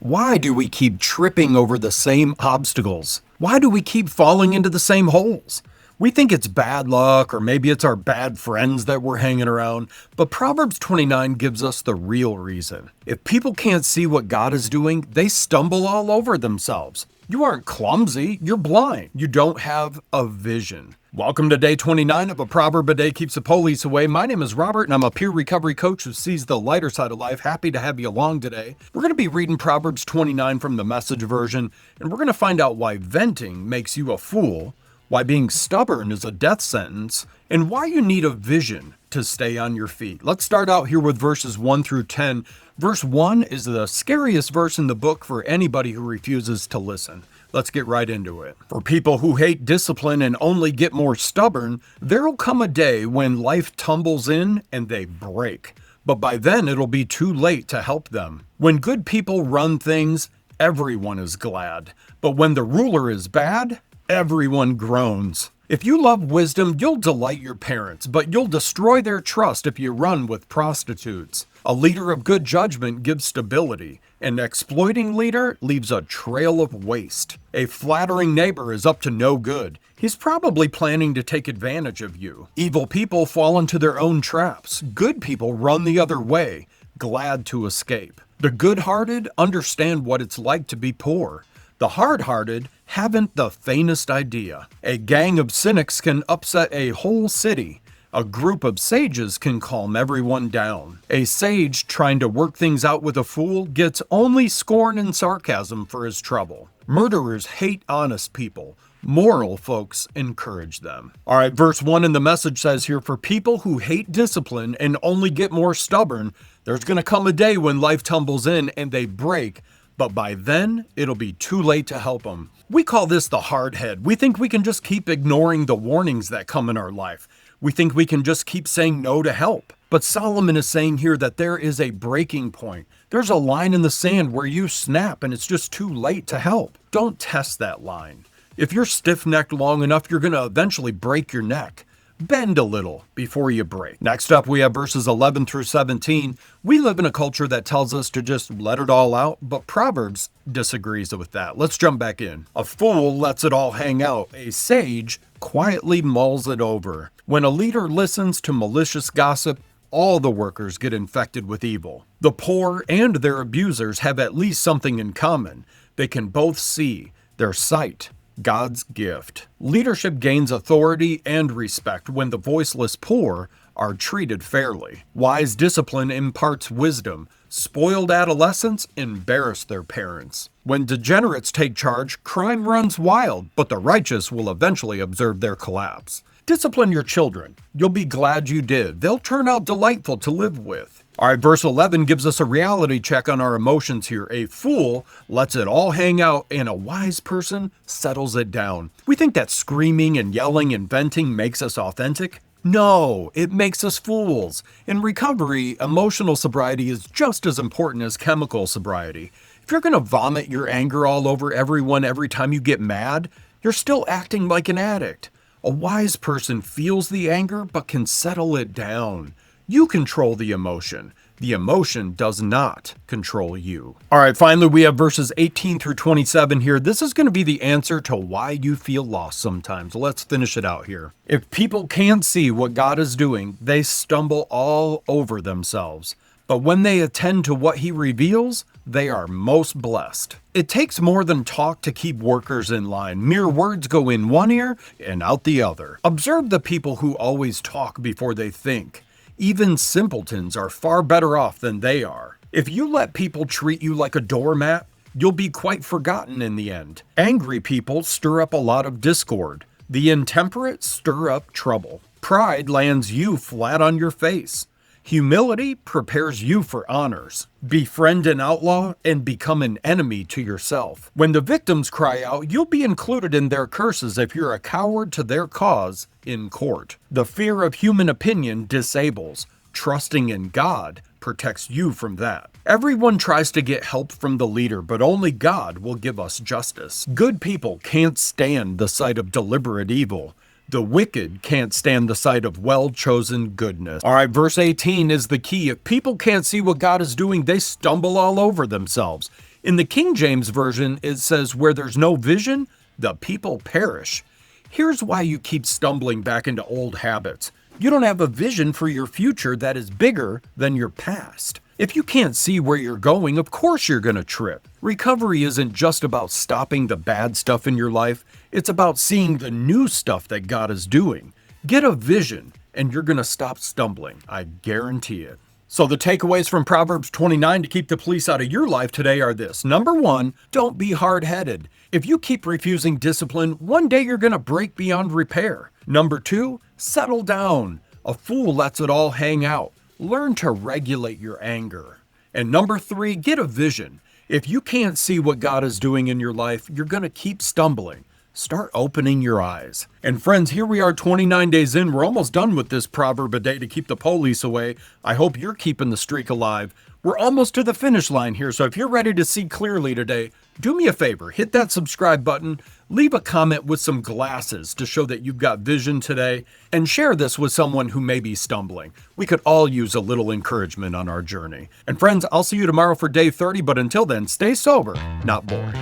Why do we keep tripping over the same obstacles? Why do we keep falling into the same holes? We think it's bad luck, or maybe it's our bad friends that we're hanging around, but Proverbs 29 gives us the real reason. If people can't see what God is doing, they stumble all over themselves. You aren't clumsy, you're blind. You don't have a vision. Welcome to day 29 of A Proverb a Day Keeps the Police Away. My name is Robert, and I'm a peer recovery coach who sees the lighter side of life. Happy to have you along today. We're going to be reading Proverbs 29 from the Message version, and we're going to find out why venting makes you a fool, why being stubborn is a death sentence, and why you need a vision to stay on your feet. Let's start out here with verses 1 through 10. Verse 1 is the scariest verse in the book for anybody who refuses to listen. Let's get right into it. For people who hate discipline and only get more stubborn, there'll come a day when life tumbles in and they break. But by then it'll be too late to help them. When good people run things, everyone is glad. But when the ruler is bad, everyone groans. If you love wisdom, you'll delight your parents, but you'll destroy their trust if you run with prostitutes. A leader of good judgment gives stability. An exploiting leader leaves a trail of waste. A flattering neighbor is up to no good. He's probably planning to take advantage of you. Evil people fall into their own traps. Good people run the other way, glad to escape. The good-hearted understand what it's like to be poor. The hard-hearted haven't the faintest idea. A gang of cynics can upset a whole city. A group of sages can calm everyone down. A sage trying to work things out with a fool gets only scorn and sarcasm for his trouble. Murderers hate honest people. Moral folks encourage them. All right, verse 1 in the Message says here, for people who hate discipline and only get more stubborn, there's going to come a day when life tumbles in and they break. But by then, it'll be too late to help them. We call this the hard head. We think we can just keep ignoring the warnings that come in our life. We think we can just keep saying no to help. But Solomon is saying here that there is a breaking point. There's a line in the sand where you snap and it's just too late to help. Don't test that line. If you're stiff-necked long enough, you're going to eventually break your neck. Bend a little before you break. Next up, we have verses 11 through 17. We live in a culture that tells us to just let it all out, but Proverbs disagrees with that. Let's jump back in. A fool lets it all hang out. A sage quietly mulls it over. When a leader listens to malicious gossip, all the workers get infected with evil. The poor and their abusers have at least something in common. They can both see. Their sight, God's gift. Leadership gains authority and respect when the voiceless poor are treated fairly. Wise discipline imparts wisdom. Spoiled adolescents embarrass their parents. When degenerates take charge, crime runs wild, but the righteous will eventually observe their collapse. Discipline your children. You'll be glad you did. They'll turn out delightful to live with. All right, verse 11 gives us a reality check on our emotions here. A fool lets it all hang out, and a wise person settles it down. We think that screaming and yelling and venting makes us authentic. No, it makes us fools. In recovery, emotional sobriety is just as important as chemical sobriety. If you're going to vomit your anger all over everyone every time you get mad, you're still acting like an addict. A wise person feels the anger but can settle it down. You control the emotion. The emotion does not control you. All right, finally, we have verses 18 through 27 here. This is going to be the answer to why you feel lost sometimes. Let's finish it out here. If people can't see what God is doing, they stumble all over themselves. But when they attend to what he reveals, they are most blessed. It takes more than talk to keep workers in line. Mere words go in one ear and out the other. Observe the people who always talk before they think. Even simpletons are far better off than they are. If you let people treat you like a doormat, you'll be quite forgotten in the end. Angry people stir up a lot of discord. The intemperate stir up trouble. Pride lands you flat on your face. Humility prepares you for honors. Befriend an outlaw and become an enemy to yourself. When the victims cry out, you'll be included in their curses if you're a coward to their cause in court. The fear of human opinion disables. Trusting in God protects you from that. Everyone tries to get help from the leader, but only God will give us justice. Good people can't stand the sight of deliberate evil. The wicked can't stand the sight of well-chosen goodness. All right, verse 18 is the key. If people can't see what God is doing, they stumble all over themselves. In the King James Version, it says, "Where there's no vision, the people perish." Here's why you keep stumbling back into old habits. You don't have a vision for your future that is bigger than your past. If you can't see where you're going, of course you're going to trip. Recovery isn't just about stopping the bad stuff in your life, it's about seeing the new stuff that God is doing. Get a vision, and you're going to stop stumbling. I guarantee it. So the takeaways from Proverbs 29 to keep the police out of your life today are this. Number one, don't be hard-headed. If you keep refusing discipline, one day you're going to break beyond repair. Number two, settle down. A fool lets it all hang out. Learn to regulate your anger. And number three, get a vision. If you can't see what God is doing in your life, you're going to keep stumbling. Start opening your eyes. And friends, here we are 29 days in. We're almost done with this proverb a day to keep the police away. I hope you're keeping the streak alive. We're almost to the finish line here, so if you're ready to see clearly today, do me a favor, hit that subscribe button, leave a comment with some glasses to show that you've got vision today, and share this with someone who may be stumbling. We could all use a little encouragement on our journey. And friends, I'll see you tomorrow for day 30, but until then, stay sober, not bored.